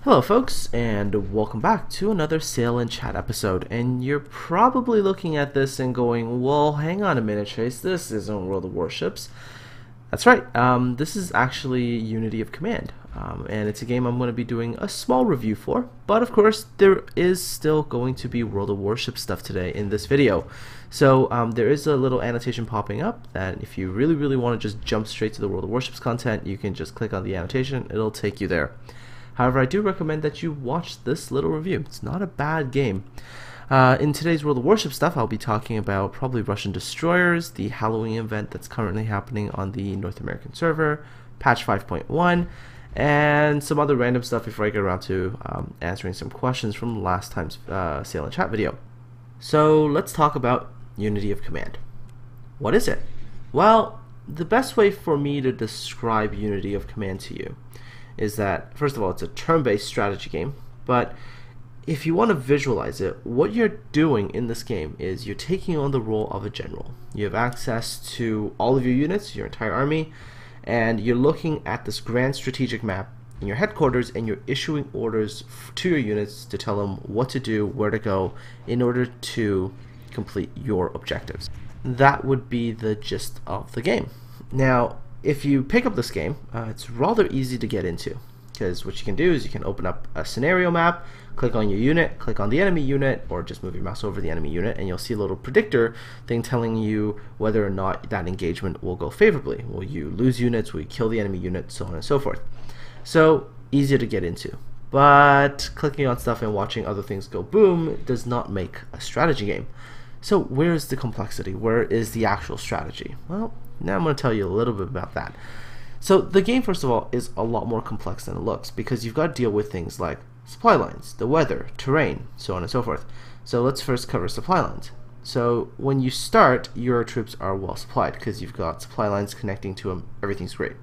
Hello folks, and welcome back to another Sail and Chat episode. And you're probably looking at this and going, well, hang on a minute, Chase, this isn't World of Warships. That's right, this is actually Unity of Command, and it's a game I'm going to be doing a small review for, but of course there is still going to be World of Warships stuff today in this video. So there is a little annotation popping up that if you really want to just jump straight to the World of Warships content, you can just click on the annotation, it'll take you there. However, I do recommend that you watch this little review. It's not a bad game. In today's World of Warships stuff, I'll be talking about probably Russian destroyers, the Halloween event that's currently happening on the North American server, patch 5.1, and some other random stuff before I get around to answering some questions from last time's Sail and Chat video. So let's talk about Unity of Command. What is it? Well, the best way for me to describe Unity of Command to you is that, first of all, it's a turn-based strategy game, but if you want to visualize it, what you're doing in this game is you're taking on the role of a general. You have access to all of your units, your entire army, and you're looking at this grand strategic map in your headquarters, and you're issuing orders to your units to tell them what to do, where to go, in order to complete your objectives. That would be the gist of the game. Now, if you pick up this game, it's rather easy to get into, because what you can do is you can open up a scenario map, click on your unit, click on the enemy unit, or just move your mouse over the enemy unit, and you'll see a little predictor thing telling you whether or not that engagement will go favorably. Will you lose units? Will you kill the enemy unit? So on and so forth. So easier to get into. But clicking on stuff and watching other things go boom does not make a strategy game. So where is the complexity? Where is the actual strategy? Well, now I'm going to tell you a little bit about that. So the game, first of all, is a lot more complex than it looks, because you've got to deal with things like supply lines, the weather, terrain, so on and so forth. So let's first cover supply lines. So when you start, your troops are well supplied because you've got supply lines connecting to them, everything's great.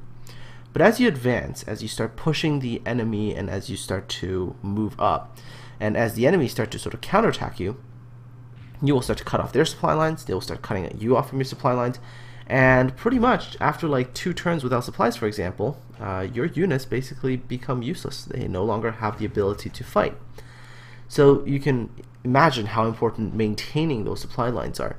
But as you advance, as you start pushing the enemy, and as you start to move up, and as the enemy start to sort of counterattack you, you will start to cut off their supply lines, they will start cutting you off from your supply lines, and pretty much after like 2 turns without supplies, for example, your units basically become useless. They no longer have the ability to fight. So you can imagine how important maintaining those supply lines are.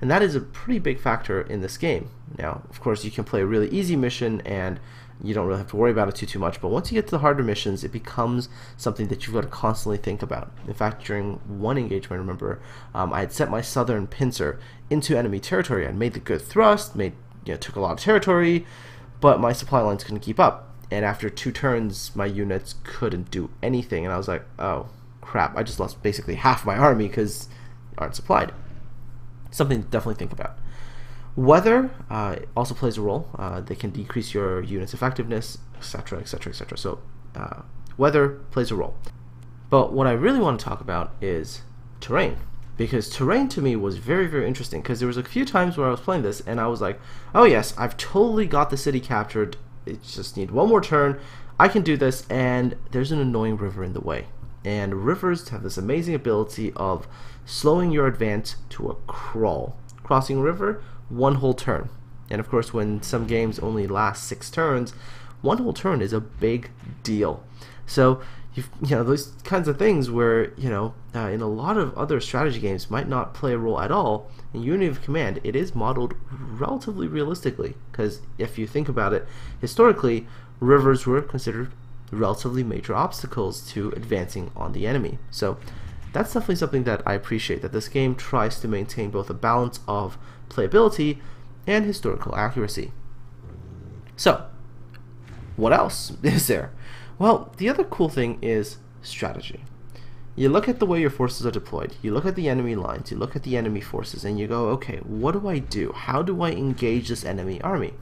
And that is a pretty big factor in this game. Now, of course, you can play a really easy mission and you don't really have to worry about it too much, but once you get to the harder missions, it becomes something that you've got to constantly think about. In fact, during one engagement, I remember, I had sent my southern pincer into enemy territory. I made the good thrust, took a lot of territory, but my supply lines couldn't keep up. And after 2 turns, my units couldn't do anything, and I was like, oh crap, I just lost basically half my army because they aren't supplied. Something to definitely think about. Weather also plays a role. They can decrease your unit's effectiveness, etc, etc, etc. So weather plays a role. But what I really want to talk about is terrain, because terrain to me was very interesting, because there was a few times where I was playing this and I was like, oh yes, I've totally got the city captured, it just need one more turn, I can do this, and there's an annoying river in the way. And rivers have this amazing ability of slowing your advance to a crawl. Crossing a river, 1 whole turn. And of course, when some games only last 6 turns, 1 whole turn is a big deal. So those kinds of things where in a lot of other strategy games might not play a role at all. In Unity of Command, it is modeled relatively realistically, because if you think about it, historically, rivers were considered relatively major obstacles to advancing on the enemy. So that's definitely something that I appreciate, that this game tries to maintain both a balance of playability and historical accuracy. So what else is there? Well, the other cool thing is strategy. You look at the way your forces are deployed, you look at the enemy lines, you look at the enemy forces, and you go, okay, what do I do? How do I engage this enemy army?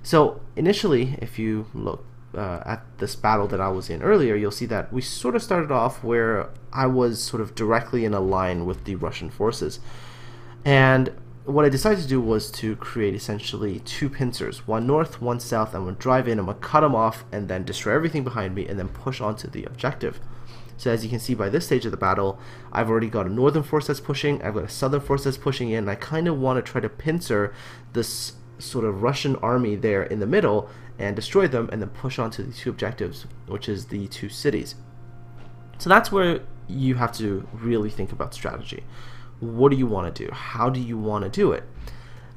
So initially, if you look at this battle that I was in earlier, you'll see that we sort of started off where I was sort of directly in a line with the Russian forces. And what I decided to do was to create essentially 2 pincers, one north, one south. I'm going to drive in, I'm going to cut them off, and then destroy everything behind me, and then push on to the objective. So as you can see by this stage of the battle, I've already got a northern force that's pushing, I've got a southern force that's pushing in, and I kind of want to try to pincer this sort of Russian army there in the middle and destroy them, and then push on to the two objectives, which is the two cities. So that's where you have to really think about strategy. What do you want to do? How do you want to do it?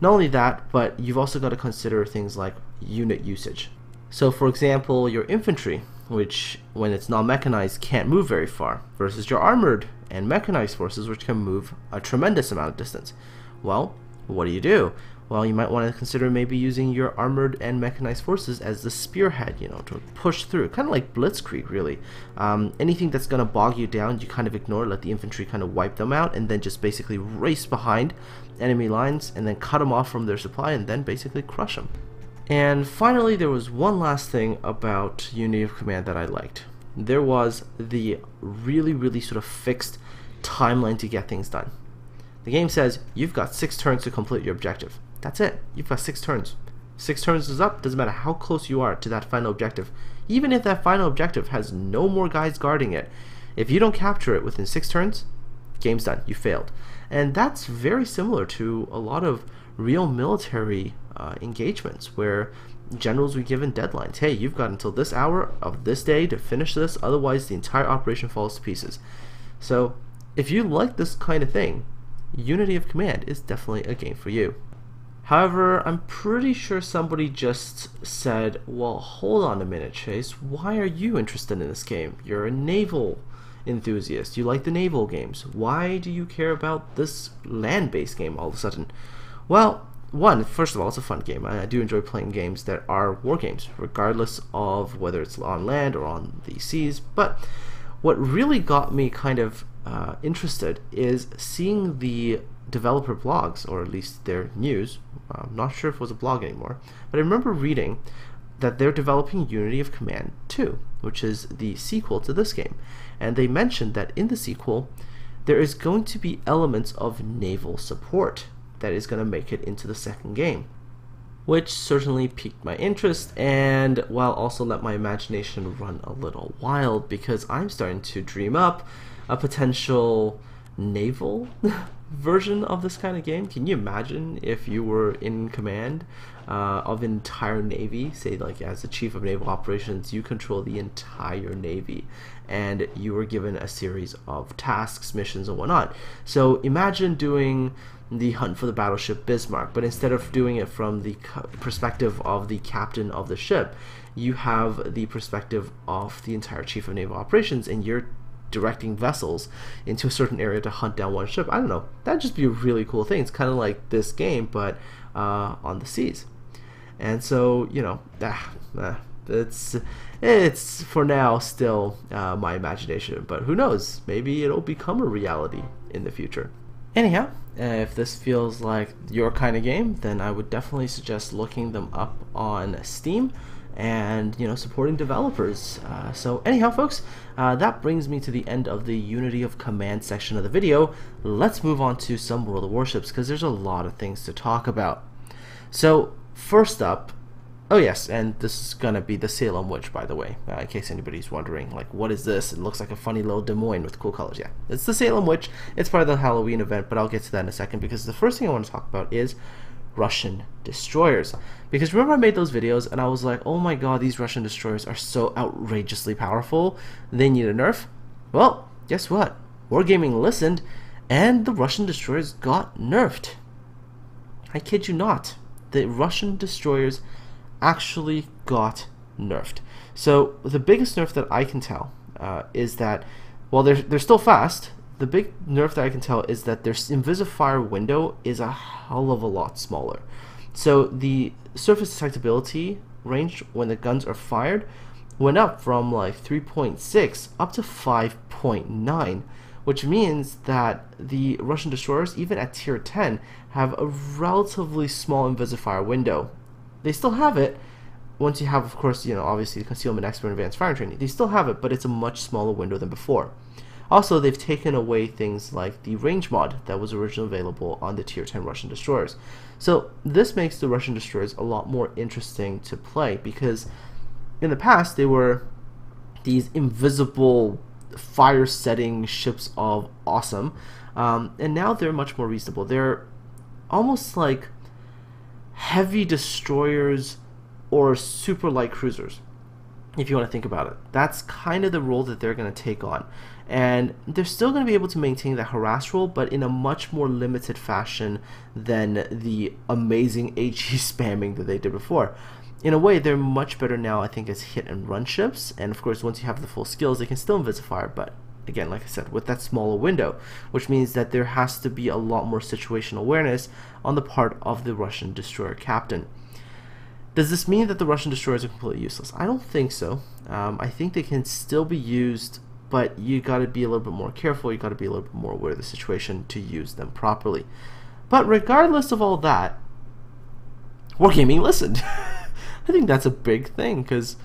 Not only that, but you've also got to consider things like unit usage. So for example, your infantry, which when it's non-mechanized can't move very far, versus your armored and mechanized forces, which can move a tremendous amount of distance. Well, what do? Well, you might want to consider maybe using your armored and mechanized forces as the spearhead, you know, to push through, kind of like blitzkrieg, really. Anything that's going to bog you down, you kind of ignore, let the infantry kind of wipe them out, and then just basically race behind enemy lines, and then cut them off from their supply, and then basically crush them. And finally, there was one last thing about Unity of Command that I liked. There was the really sort of fixed timeline to get things done. The game says you've got 6 turns to complete your objective. That's it. You've got 6 turns. 6 turns is up. Doesn't matter how close you are to that final objective. Even if that final objective has no more guys guarding it, if you don't capture it within 6 turns, game's done. You failed. And that's very similar to a lot of real military engagements where generals were given deadlines. Hey, you've got until this hour of this day to finish this, otherwise the entire operation falls to pieces. So if you like this kind of thing, Unity of Command is definitely a game for you. However, I'm pretty sure somebody just said, well, hold on a minute, Chase, why are you interested in this game? You're a naval enthusiast. You like the naval games. Why do you care about this land-based game all of a sudden? Well, first of all, it's a fun game. I do enjoy playing games that are war games, regardless of whether it's on land or on the seas. But what really got me kind of interested is seeing the developer blogs, or at least their news. I'm not sure if it was a blog anymore, but I remember reading that they're developing Unity of Command 2, which is the sequel to this game. And they mentioned that in the sequel, there is going to be elements of naval support that is going to make it into the second game, which certainly piqued my interest, and while also let my imagination run a little wild, because I'm starting to dream up a potential naval version of this kind of game. Can you imagine if you were in command of an entire navy, say like as the chief of naval operations, you control the entire navy, and you were given a series of tasks, missions, and whatnot. So imagine doing the hunt for the battleship Bismarck, but instead of doing it from the perspective of the captain of the ship, you have the perspective of the entire chief of naval operations, and you're directing vessels into a certain area to hunt down one ship. I don't know, that'd just be a really cool thing. It's kind of like this game, but on the seas. And so, you know, it's for now still my imagination, but who knows, maybe it'll become a reality in the future. Anyhow, if this feels like your kind of game, then I would definitely suggest looking them up on Steam and, you know, supporting developers. So anyhow, folks, that brings me to the end of the Unity of Command section of the video. Let's move on to some World of Warships, because there's a lot of things to talk about. So first up, oh yes, and this is gonna be the Salem Witch, by the way, in case anybody's wondering, like, what is this? It looks like a funny little Des Moines with cool colors. Yeah, it's the Salem Witch. It's part of the Halloween event, but I'll get to that in a second, because the first thing I want to talk about is Russian destroyers. Because remember I made those videos and I was like, oh my god, these Russian destroyers are so outrageously powerful, they need a nerf? Well, guess what? Wargaming listened, and the Russian destroyers got nerfed. I kid you not. The Russian destroyers actually got nerfed. So the biggest nerf that I can tell is that while they're still fast, the big nerf that I can tell is that their invisifire window is a hell of a lot smaller. So the surface detectability range when the guns are fired went up from like 3.6 up to 5.9, which means that the Russian destroyers, even at tier 10, have a relatively small invisifire window. They still have it once you have, of course, you know, obviously concealment expert and advanced fire training. They still have it, but it's a much smaller window than before. Also, they've taken away things like the range mod that was originally available on the tier 10 Russian destroyers. So this makes the Russian destroyers a lot more interesting to play, because in the past they were these invisible fire setting ships of awesome, and now they're much more reasonable. They're almost like heavy destroyers or super light cruisers, if you want to think about it. That's kind of the role that they're going to take on. And they're still going to be able to maintain that harass role, but in a much more limited fashion than the amazing HE spamming that they did before. In a way, they're much better now, I think, as hit and run ships. And of course, once you have the full skills, they can still Invisifire, but again, like I said, with that smaller window, which means that there has to be a lot more situational awareness on the part of the Russian destroyer captain. Does this mean that the Russian destroyers are completely useless? I don't think so. I think they can still be used, but you got to be a little bit more careful. You got to be a little bit more aware of the situation to use them properly. But regardless of all that, Wargaming listened. I think that's a big thing, because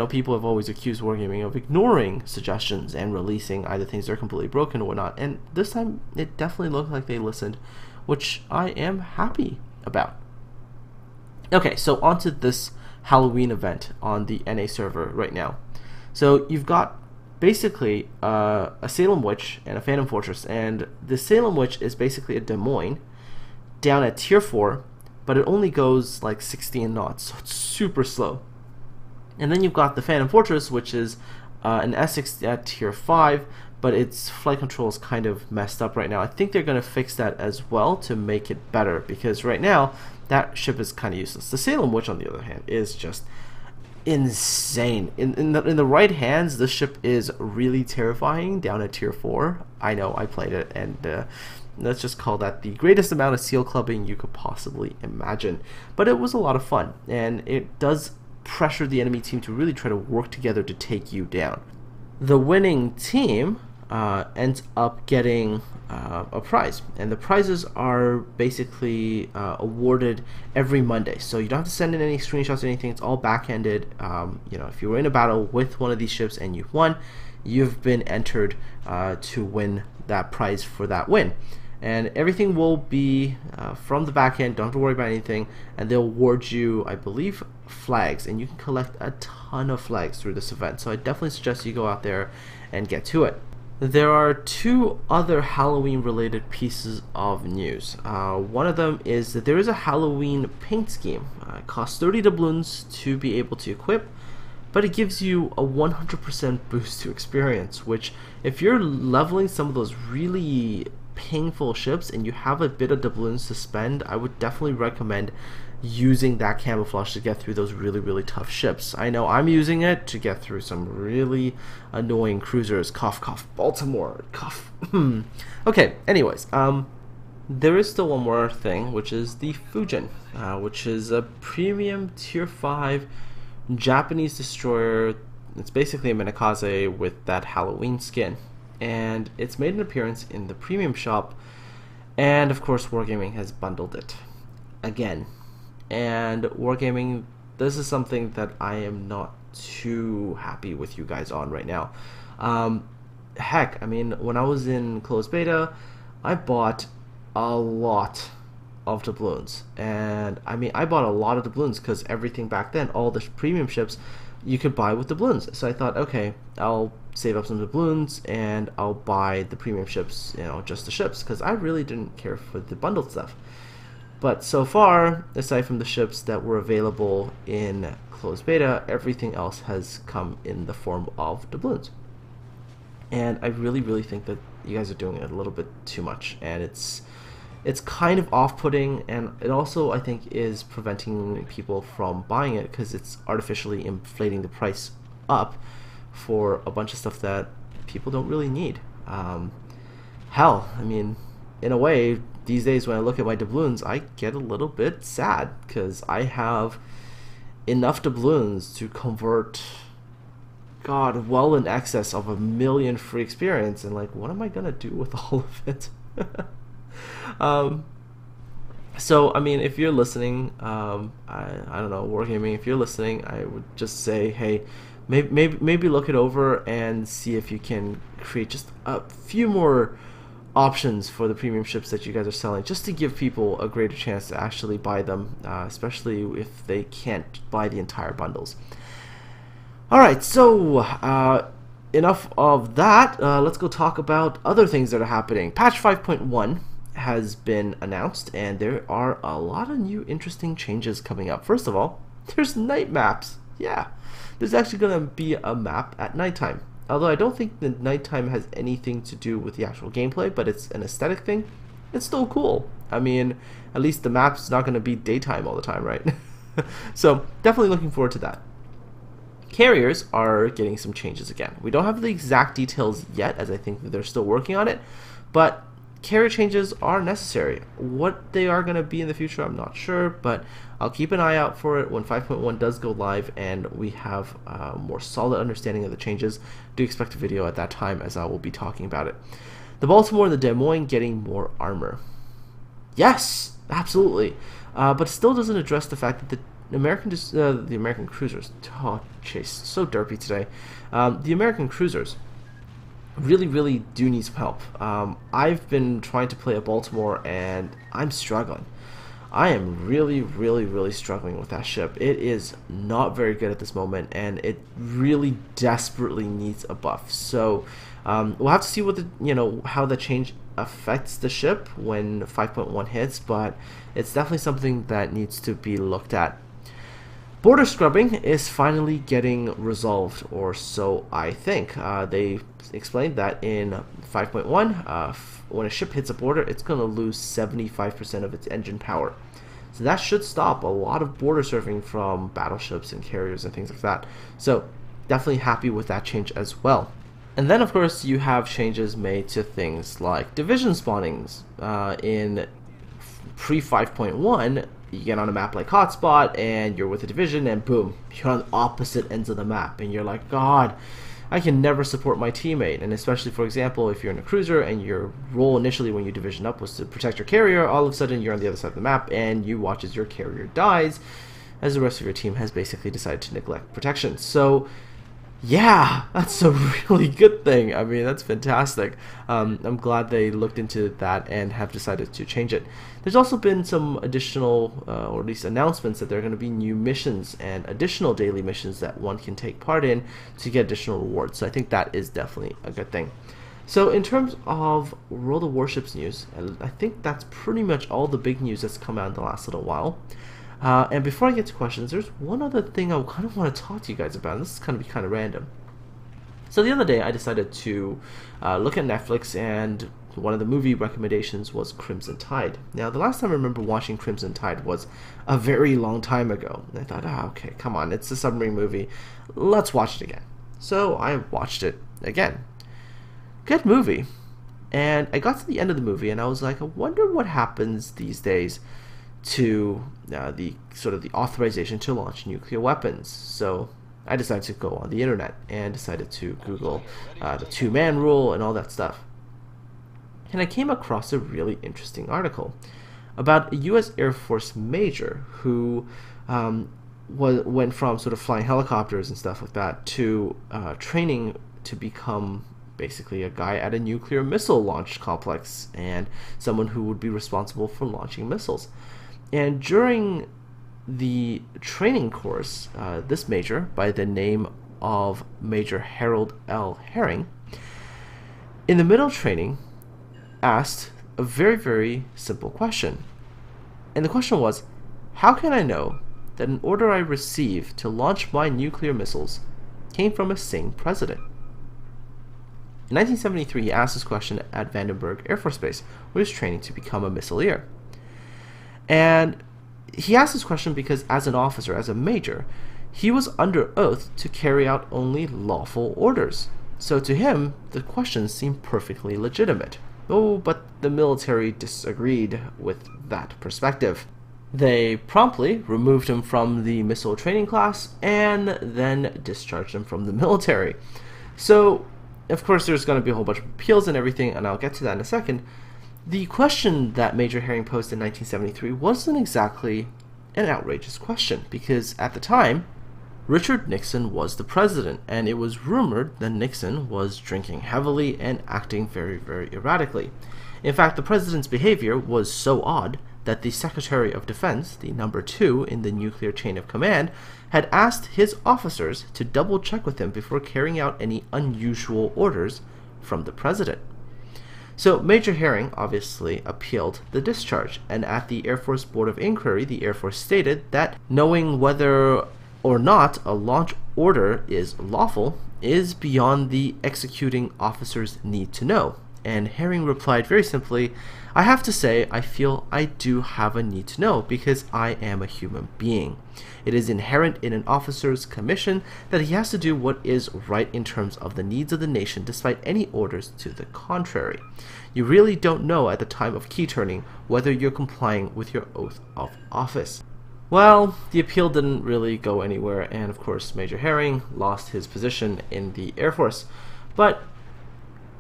people have always accused Wargaming of ignoring suggestions and releasing either things that are completely broken or whatnot. And this time, it definitely looked like they listened, which I am happy about. Okay, so onto this Halloween event on the NA server right now. So you've got basically a Salem Witch and a Phantom Fortress, and the Salem Witch is basically a Des Moines down at tier 4, but it only goes like 16 knots, so it's super slow. And then you've got the Phantom Fortress, which is an Essex at tier 5, but its flight control is kind of messed up right now. I think they're going to fix that as well to make it better, because right now that ship is kind of useless. The Salem Witch, on the other hand, is just insane. In the right hands, this ship is really terrifying down at tier 4. I know, I played it, and let's just call that the greatest amount of seal clubbing you could possibly imagine. But it was a lot of fun, and it does pressure the enemy team to really try to work together to take you down. The winning team ends up getting a prize, and the prizes are basically awarded every Monday. So you don't have to send in any screenshots or anything. It's all back-ended. If you were in a battle with one of these ships and you've won, you've been entered to win that prize for that win. And everything will be from the back end. Don't have to worry about anything. And they'll award you, I believe, flags, and you can collect a ton of flags through this event. So I definitely suggest you go out there and get to it. There are two other Halloween related pieces of news. One of them is that there is a Halloween paint scheme. It costs 30 doubloons to be able to equip, but it gives you a 100% boost to experience, which if you're leveling some of those really painful ships and you have a bit of doubloons to spend, I would definitely recommend using that camouflage to get through those really tough ships. I know I'm using it to get through some really annoying cruisers. Cough cough, Baltimore, cough. Okay, anyways, there is still one more thing, which is the Fujin, which is a premium tier 5 Japanese destroyer. It's basically a Minakaze with that Halloween skin, and it's made an appearance in the premium shop, and of course Wargaming has bundled it again. And Wargaming, this is something that I am not too happy with you guys on right now. Heck, I mean, when I was in closed beta, I bought a lot of doubloons, and I mean, I bought a lot of doubloons because everything back then, all the premium ships, you could buy with doubloons. So I thought, okay, I'll save up some doubloons and I'll buy the premium ships, just the ships, because I really didn't care for the bundled stuff. But so far, aside from the ships that were available in closed beta, everything else has come in the form of doubloons. And I really think that you guys are doing it a little bit too much, and it's kind of off-putting, and it also, I think, is preventing people from buying it because it's artificially inflating the price up for a bunch of stuff that people don't really need. Hell, I mean, in a way, these days when I look at my doubloons, I get a little bit sad because I have enough doubloons to convert, God, well in excess of 1 million free experience, and like, what am I gonna do with all of it? So I mean, if you're listening, I don't know, Wargaming, if you're listening, I would just say, hey, maybe look it over and see if you can create just a few more options for the premium ships that you guys are selling, just to give people a greater chance to actually buy them, especially if they can't buy the entire bundles. Alright, so enough of that. Let's go talk about other things that are happening. Patch 5.1 has been announced, and there are a lot of new interesting changes coming up. First of all, there's night maps. Yeah, there's actually going to be a map at nighttime. Although I don't think the nighttime has anything to do with the actual gameplay, but it's an aesthetic thing. It's still cool. I mean, at least the map's not going to be daytime all the time, right? So definitely looking forward to that. Carriers are getting some changes again. We don't have the exact details yet, as I think that they're still working on it, but carrier changes are necessary. What they are going to be in the future, I'm not sure, but I'll keep an eye out for it when 5.1 does go live and we have a more solid understanding of the changes. Do expect a video at that time, as I will be talking about it. The Baltimore and the Des Moines getting more armor. Yes, absolutely, but it still doesn't address the fact that the American cruisers, oh Chase, so derpy today. The American cruisers really do need some help. I've been trying to play a Baltimore and I'm struggling. I am really struggling with that ship. It is not very good at this moment, and it really desperately needs a buff. So we'll have to see what the how the change affects the ship when 5.1 hits, but it's definitely something that needs to be looked at. Border scrubbing is finally getting resolved, or so I think. They explained that in 5.1, when a ship hits a border, it's going to lose 75% of its engine power. So that should stop a lot of border surfing from battleships and carriers and things like that. So definitely happy with that change as well. And then of course you have changes made to things like division spawnings. In pre 5.1, you get on a map like Hotspot and you're with a division and boom, you're on the opposite ends of the map and you're like, God, I can never support my teammate. And especially, for example, if you're in a cruiser and your role initially when you division up was to protect your carrier, all of a sudden you're on the other side of the map and you watch as your carrier dies as the rest of your team has basically decided to neglect protection. So yeah, that's a really good thing. I mean, that's fantastic. I'm glad they looked into that and have decided to change it. There's also been some additional, or at least announcements, that there are going to be new missions and additional daily missions that one can take part in to get additional rewards. So I think that is definitely a good thing. So in terms of World of Warships news, I think that's pretty much all the big news that's come out in the last little while. And before I get to questions, there's one other thing I kind of want to talk to you guys about, and this is going to be kind of random. So the other day I decided to look at Netflix, and one of the movie recommendations was Crimson Tide. Now the last time I remember watching Crimson Tide was a very long time ago. And I thought, okay, come on, it's a submarine movie, let's watch it again. So I watched it again. Good movie. And I got to the end of the movie and I was like, I wonder what happens these days to the authorization to launch nuclear weapons. So I decided to go on the internet and decided to Google the two-man rule and all that stuff. And I came across a really interesting article about a U.S. Air Force major who went from sort of flying helicopters and stuff like that to training to become basically a guy at a nuclear missile launch complex and someone who would be responsible for launching missiles. And during the training course, this major, by the name of Major Harold L. Herring, in the middle of training, asked a very simple question. And the question was, how can I know that an order I received to launch my nuclear missiles came from a sane president? In 1973, he asked this question at Vandenberg Air Force Base, where he was training to become a missileer. And he asked this question because as an officer, as a major, he was under oath to carry out only lawful orders. So to him, the question seemed perfectly legitimate. Oh, but the military disagreed with that perspective. They promptly removed him from the missile training class and then discharged him from the military. So, of course, there's going to be a whole bunch of appeals and everything, and I'll get to that in a second. The question that Major Herring posed in 1973 wasn't exactly an outrageous question, because at the time, Richard Nixon was the president, and it was rumored that Nixon was drinking heavily and acting very erratically. In fact, the president's behavior was so odd that the Secretary of Defense, the number 2 in the nuclear chain of command, had asked his officers to double check with him before carrying out any unusual orders from the president. So Major Herring obviously appealed the discharge, and at the Air Force Board of Inquiry, the Air Force stated that knowing whether or not a launch order is lawful is beyond the executing officer's need to know. And Herring replied very simply, I have to say I feel I do have a need to know because I am a human being. It is inherent in an officer's commission that he has to do what is right in terms of the needs of the nation despite any orders to the contrary. You really don't know at the time of key turning whether you're complying with your oath of office. Well, the appeal didn't really go anywhere, and of course Major Herring lost his position in the Air Force. But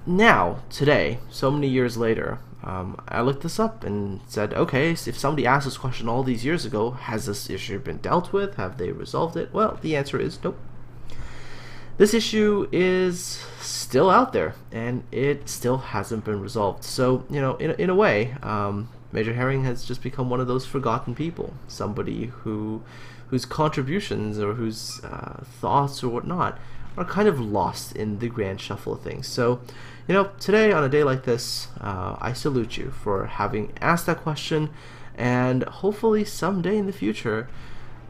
now, today, so many years later, I looked this up and said, okay, so if somebody asked this question all these years ago, has this issue been dealt with? Have they resolved it? Well, the answer is nope. This issue is still out there, and it still hasn't been resolved. So, you know, in a way, Major Herring has just become one of those forgotten people, somebody whose contributions or whose thoughts or whatnot are kind of lost in the grand shuffle of things. So, you know, today on a day like this, I salute you for having asked that question, and hopefully someday in the future,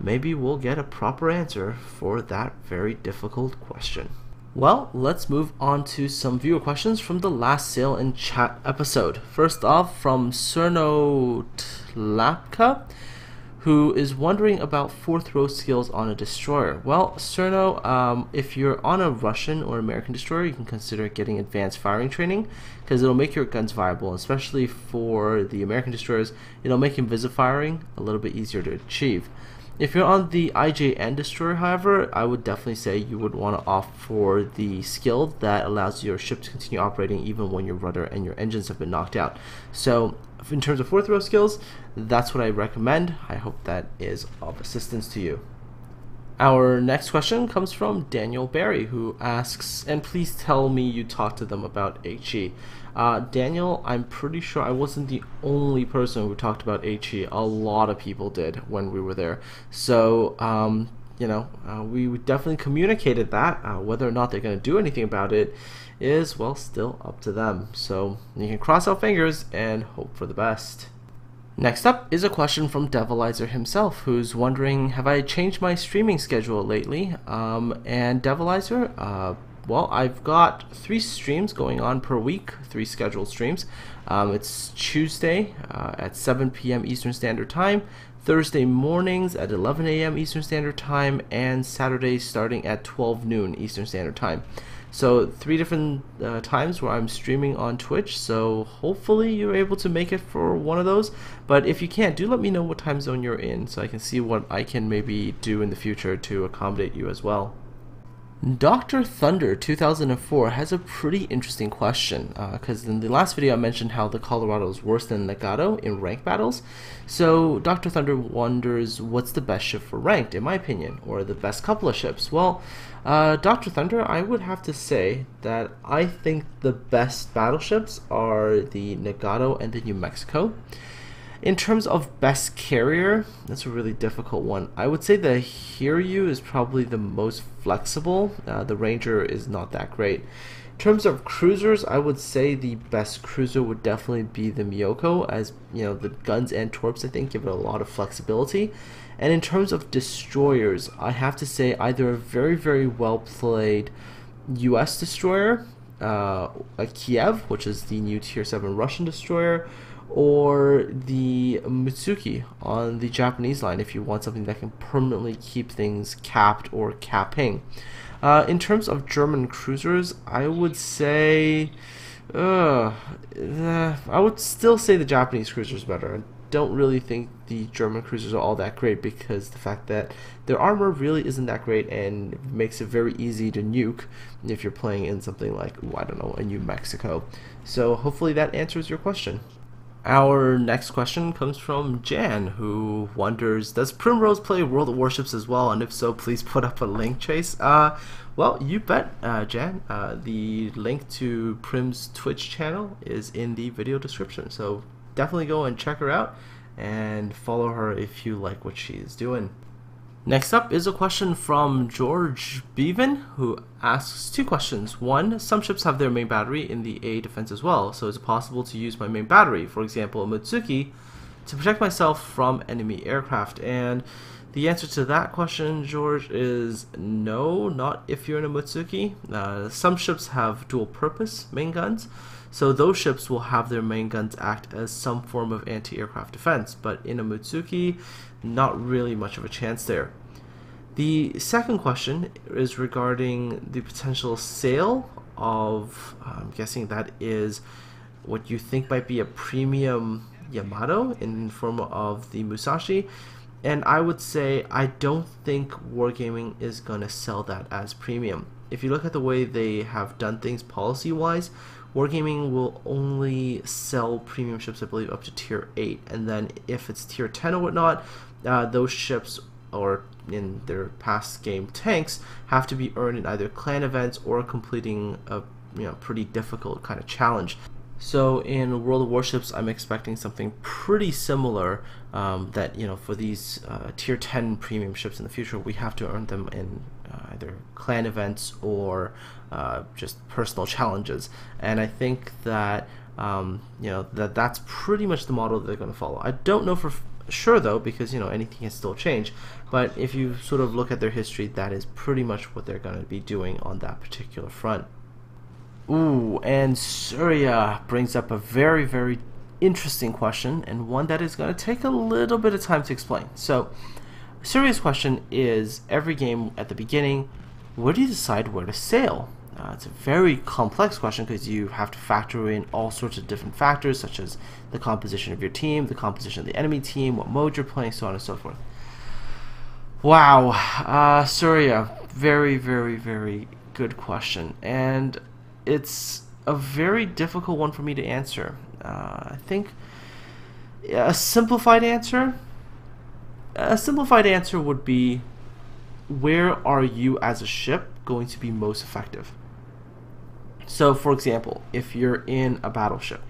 maybe we'll get a proper answer for that very difficult question. Well, let's move on to some viewer questions from the last Sail and Chat episode. First off, from Cerno Tlapka, who is wondering about fourth row skills on a destroyer. Well, Cerno, if you're on a Russian or American destroyer, you can consider getting advanced firing training because it'll make your guns viable, especially for the American destroyers. It'll make invisive firing a little bit easier to achieve. If you're on the IJN destroyer, however, I would definitely say you would want to opt for the skill that allows your ship to continue operating even when your rudder and your engines have been knocked out. So in terms of fourth row skills, that's what I recommend. I hope that is of assistance to you. Our next question comes from Daniel Barry, who asks, and please tell me you talked to them about HE. Daniel, I'm pretty sure I wasn't the only person who talked about HE. A lot of people did when we were there. So, you know, we definitely communicated that. Whether or not they're going to do anything about it is, well, still up to them. So you can cross out fingers and hope for the best. Next up is a question from Devilizer himself, who's wondering, have I changed my streaming schedule lately? And Devilizer, well, I've got 3 streams going on per week, 3 scheduled streams. It's Tuesday at 7 p.m. Eastern Standard Time, Thursday mornings at 11 a.m. Eastern Standard Time, and Saturday starting at 12 noon Eastern Standard Time. So 3 different times where I'm streaming on Twitch, so hopefully you're able to make it for one of those. But if you can't, do let me know what time zone you're in so I can see what I can maybe do in the future to accommodate you as well. Dr. Thunder 2004 has a pretty interesting question because in the last video I mentioned how the Colorado is worse than Nagato in rank battles. So Dr. Thunder wonders what's the best ship for ranked in my opinion, or the best couple of ships. Well, Dr. Thunder, I would have to say that I think the best battleships are the Nagato and the New Mexico. In terms of best carrier, that's a really difficult one. I would say the Hiryu is probably the most flexible. The Ranger is not that great. In terms of cruisers, I would say the best cruiser would definitely be the Miyoko, as you know, the guns and torps I think give it a lot of flexibility. And in terms of destroyers, I have to say either a very, very well played US destroyer, like Kiev, which is the new Tier 7 Russian destroyer, or the Mitsuki on the Japanese line if you want something that can permanently keep things capped or capping. In terms of German cruisers, I would say I would still say the Japanese cruisers better. I don't really think the German cruisers are all that great because the fact that their armor really isn't that great and makes it very easy to nuke if you're playing in something like, I don't know, a New Mexico. So hopefully that answers your question. Our next question comes from Jan, who wonders, does Primrose play World of Warships as well? And if so, please put up a link, Chase. Well, you bet, Jan. The link to Prim's Twitch channel is in the video description. So definitely go and check her out and follow her if you like what she is doing. Next up is a question from George Bevan, who asks two questions. One, some ships have their main battery in the A defense as well, so is it possible to use my main battery, for example a Mutsuki, to protect myself from enemy aircraft? And the answer to that question, George, is no, not if you're in a Mutsuki. Some ships have dual purpose main guns, so those ships will have their main guns act as some form of anti-aircraft defense, but in a Mutsuki, not really much of a chance there. The second question is regarding the potential sale of, I'm guessing that is what you think might be a premium Yamato in form of the Musashi, and I would say I don't think Wargaming is going to sell that as premium. If you look at the way they have done things policy-wise, Wargaming will only sell premium ships, I believe, up to tier 8, and then if it's tier 10 or whatnot, those ships, or in their past game tanks, have to be earned in either clan events or completing a pretty difficult kind of challenge. So in World of Warships, I'm expecting something pretty similar, that for these tier 10 premium ships in the future, we have to earn them in either clan events or just personal challenges. And I think that that's pretty much the model that they're going to follow. I don't know for sure though, because anything can still change, but if you sort of look at their history, that is pretty much what they're going to be doing on that particular front. Ooh, and Surya brings up a very, very interesting question, and one that is going to take a little bit of time to explain. So Surya's question is, every game at the beginning, where do you decide where to sail? It's a very complex question because you have to factor in all sorts of different factors, such as the composition of your team, the composition of the enemy team, what mode you're playing, so on and so forth. Wow, Surya, very, very, very good question, and it's a very difficult one for me to answer. I think a simplified answer would be, where are you as a ship going to be most effective? So for example, if you're in a battleship,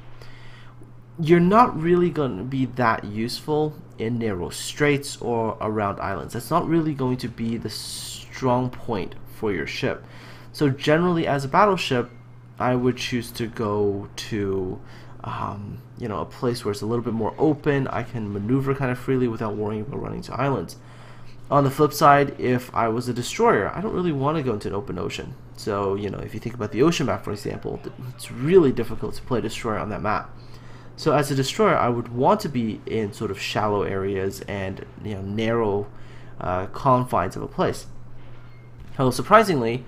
you're not really going to be that useful in narrow straits or around islands. That's not really going to be the strong point for your ship. So generally as a battleship, I would choose to go to a place where it's a little bit more open. I can maneuver kind of freely without worrying about running to islands. On the flip side, if I was a destroyer, I don't really want to go into an open ocean. So, if you think about the ocean map, for example, it's really difficult to play destroyer on that map. So as a destroyer, I would want to be in sort of shallow areas and narrow confines of a place. Although surprisingly,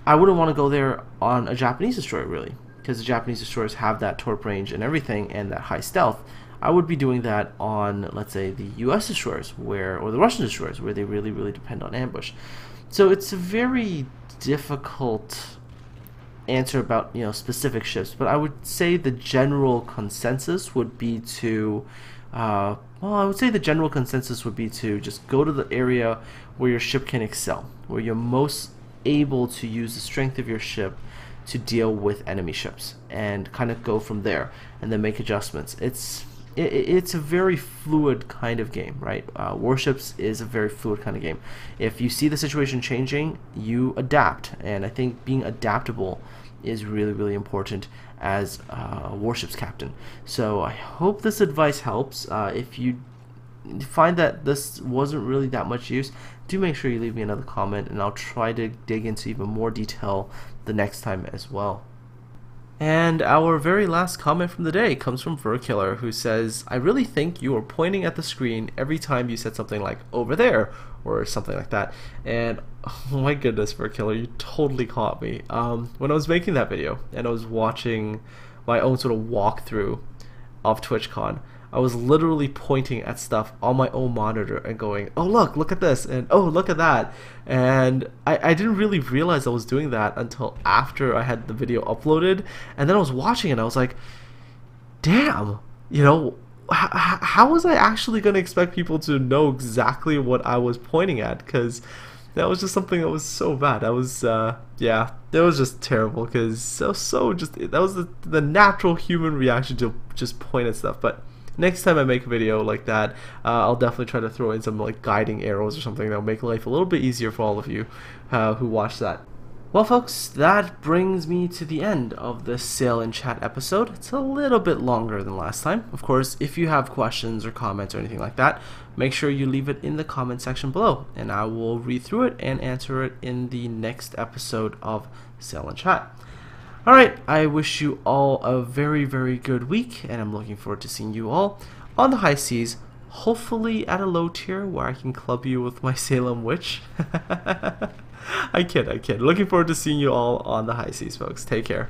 I wouldn't want to go there on a Japanese destroyer, really, because the Japanese destroyers have that torp range and everything and that high stealth. I would be doing that on, let's say, the US destroyers, or the Russian destroyers, where they really, really depend on ambush. So it's a very difficult answer about specific ships, but I would say the general consensus would be to I would say the general consensus would be to just go to the area where your ship can excel, where you're most able to use the strength of your ship to deal with enemy ships, and kind of go from there and then make adjustments. It's a very fluid kind of game, right? Warships is a very fluid kind of game. If you see the situation changing, you adapt, and I think being adaptable is really, really important as a warships captain. So I hope this advice helps. If you find that this wasn't really that much use, do make sure you leave me another comment, and I'll try to dig into even more detail the next time as well. And our very last comment from the day comes from Verkiller, who says, I really think you were pointing at the screen every time you said something like over there or something like that. And oh my goodness, Verkiller, you totally caught me. When I was making that video and I was watching my own sort of walkthrough of TwitchCon, I was literally pointing at stuff on my own monitor and going, oh look at this, and oh look at that. And I didn't really realize I was doing that until after I had the video uploaded, and then I was watching it and I was like, damn, how was I actually going to expect people to know exactly what I was pointing at? Because that was just something that was so bad. That was yeah, that was just terrible, because that was the natural human reaction to just point at stuff. But next time I make a video like that, I'll definitely try to throw in some like guiding arrows or something that'll make life a little bit easier for all of you who watch that. Well, folks, that brings me to the end of this Sail and Chat episode. It's a little bit longer than last time. Of course, if you have questions or comments or anything like that, make sure you leave it in the comment section below, and I will read through it and answer it in the next episode of Sail and Chat. Alright, I wish you all a very, very good week, and I'm looking forward to seeing you all on the high seas, hopefully at a low tier where I can club you with my Salem Witch. I kid. Looking forward to seeing you all on the high seas, folks. Take care.